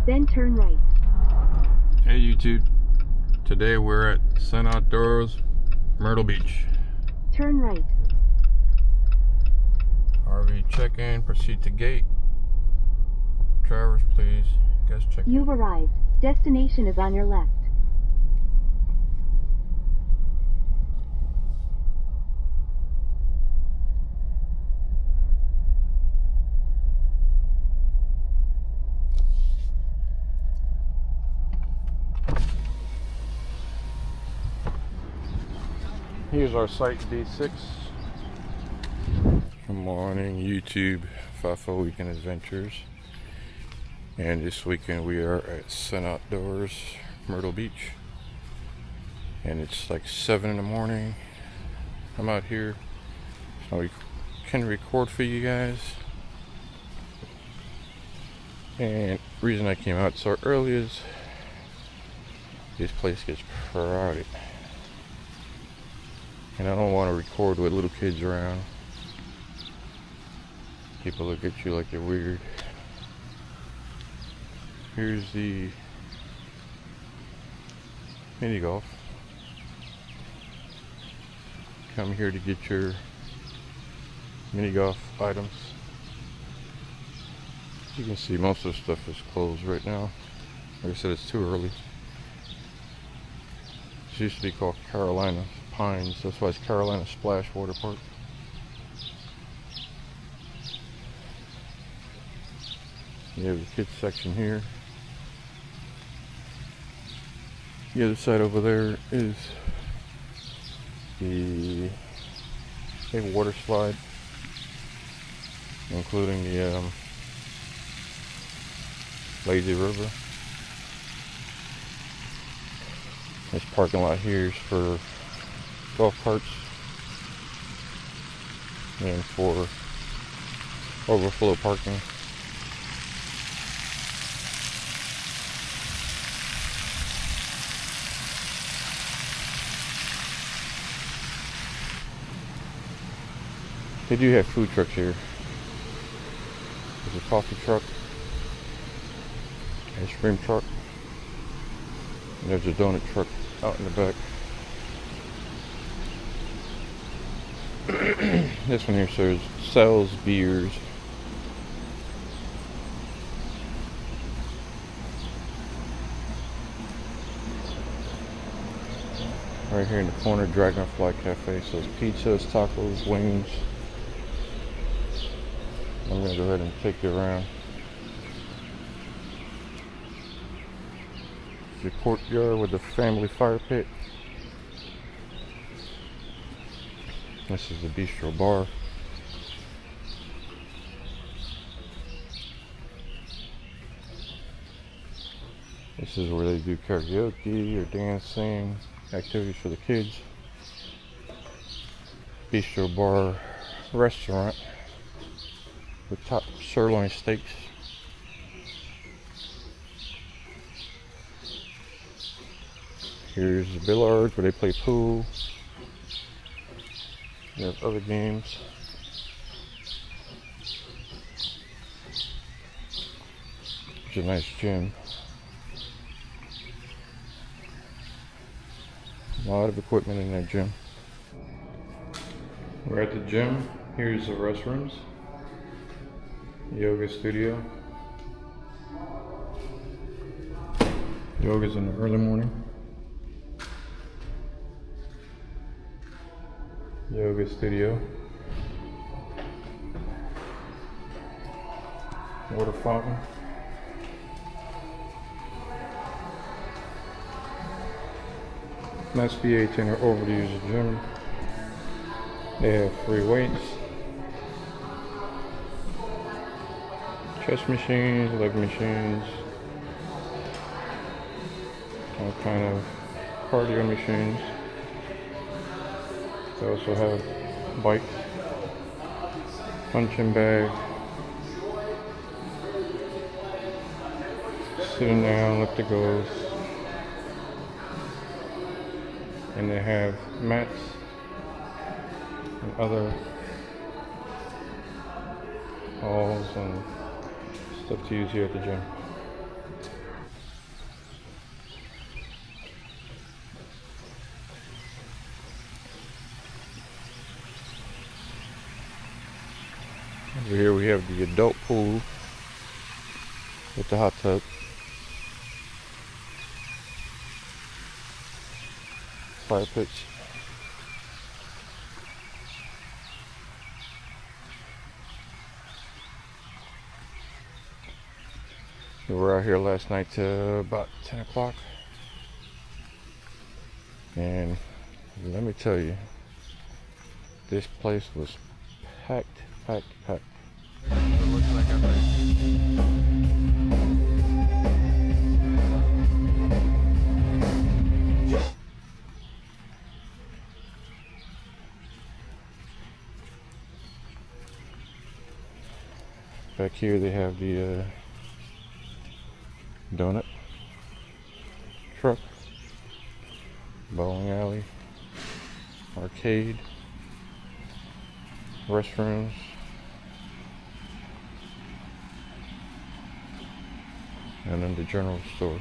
then turn right. Hey YouTube, today we're at Sun Outdoors Myrtle Beach. Turn right. RV check-in, proceed to gate. Drivers please, guest check-in. You've arrived. Destination is on your left. Here's our site D6. Good morning YouTube, FIFO Weekend Adventures. And this weekend we are at Sun Outdoors Myrtle Beach. And it's like 7 in the morning. I'm out here so we can record for you guys. And the reason I came out so early is this place gets crowded. And I don't want to record with little kids around. People look at you like you're weird. Here's the mini golf. Come here to get your mini golf items. You can see most of the stuff is closed right now. Like I said, it's too early. This used to be called Carolina Pines. That's why it's Carolina Splash Water Park. You have the kids section here. The other side over there is the big water slide, including the lazy river. This parking lot here is for golf carts and for overflow parking. They do have food trucks here. There's a coffee truck, ice cream truck, and there's a donut truck out in the back. This one here sells beers. Right here in the corner, Dragonfly Cafe sells pizzas, tacos, wings. I'm going to go ahead and take you around. Your courtyard with the family fire pit. This is the bistro bar. This is where they do karaoke or dancing, activities for the kids. Bistro bar restaurant with top sirloin steaks. Here's the billiards where they play pool. They have other games. It's a nice gym. A lot of equipment in that gym. We're at the gym. Here's the restrooms. Yoga studio. Yoga's in the early morning. Yoga studio. Water fountain. Must be 18 or over to use the gym. They have free weights. Chest machines, leg machines, all kind of cardio machines. They also have bikes, punching bag, sitting down, lift the goes, and they have mats and other balls and stuff to use here at the gym. Over here we have the adult pool with the hot tub. Fire pits. We were out here last night till about 10 o'clock. And let me tell you, this place was packed. It looks like back here they have the donut truck, bowling alley, arcade, restrooms, and then the general store.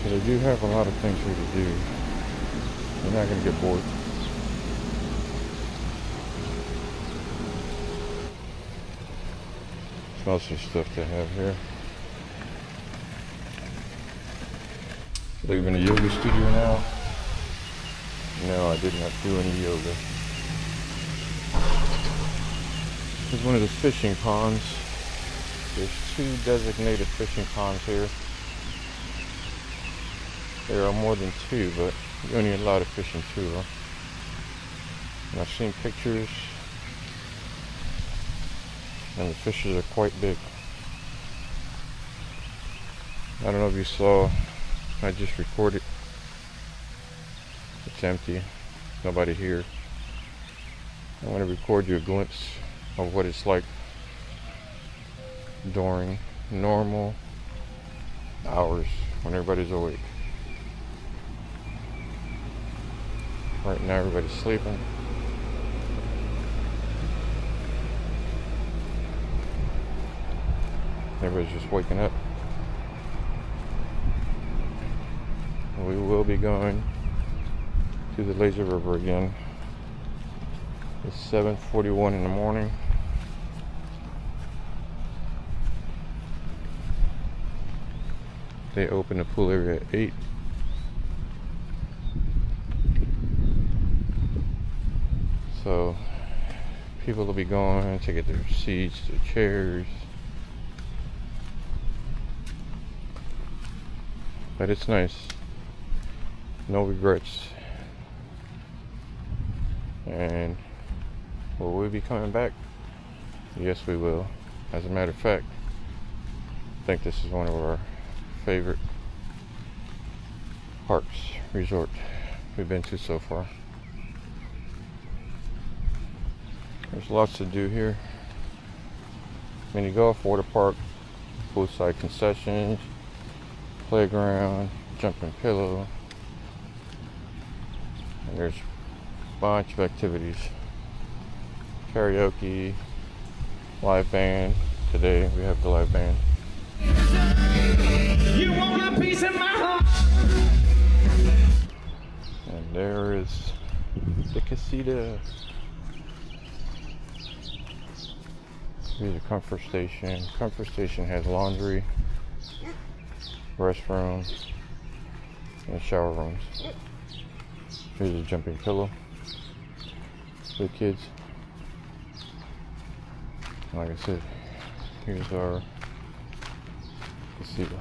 So they do have a lot of things here to do. You're not going to get bored. Lots of stuff to have here. Leaving the yoga studio now. No, I did not do any yoga. This is one of the fishing ponds. There's 2 designated fishing ponds here. There are more than 2, but you're only allowed to fish in 2. And I've seen pictures, and the fishes are quite big. I don't know if you saw, I just recorded. It's empty, nobody here. I want to record you a glimpse of what it's like during normal hours when everybody's awake. Right now everybody's sleeping. Everybody's just waking up. We will be going to the lazy river again. It's 7:41 in the morning. They open the pool area at 8. So people will be going to get their seats, their chairs. But it's nice. No regrets. And will we be coming back? Yes, we will. As a matter of fact, I think this is one of our favorite parks, resort we've been to so far. There's lots to do here. Mini golf, water park, poolside concessions, playground, jumping pillow, and there's a bunch of activities. Karaoke, live band. Today we have the live band. You want a piece of my heart? And there is the casita. Here's a comfort station. Comfort station has laundry, restroom, and shower rooms. Here's a jumping pillow for the kids. Like I said, here's our casita.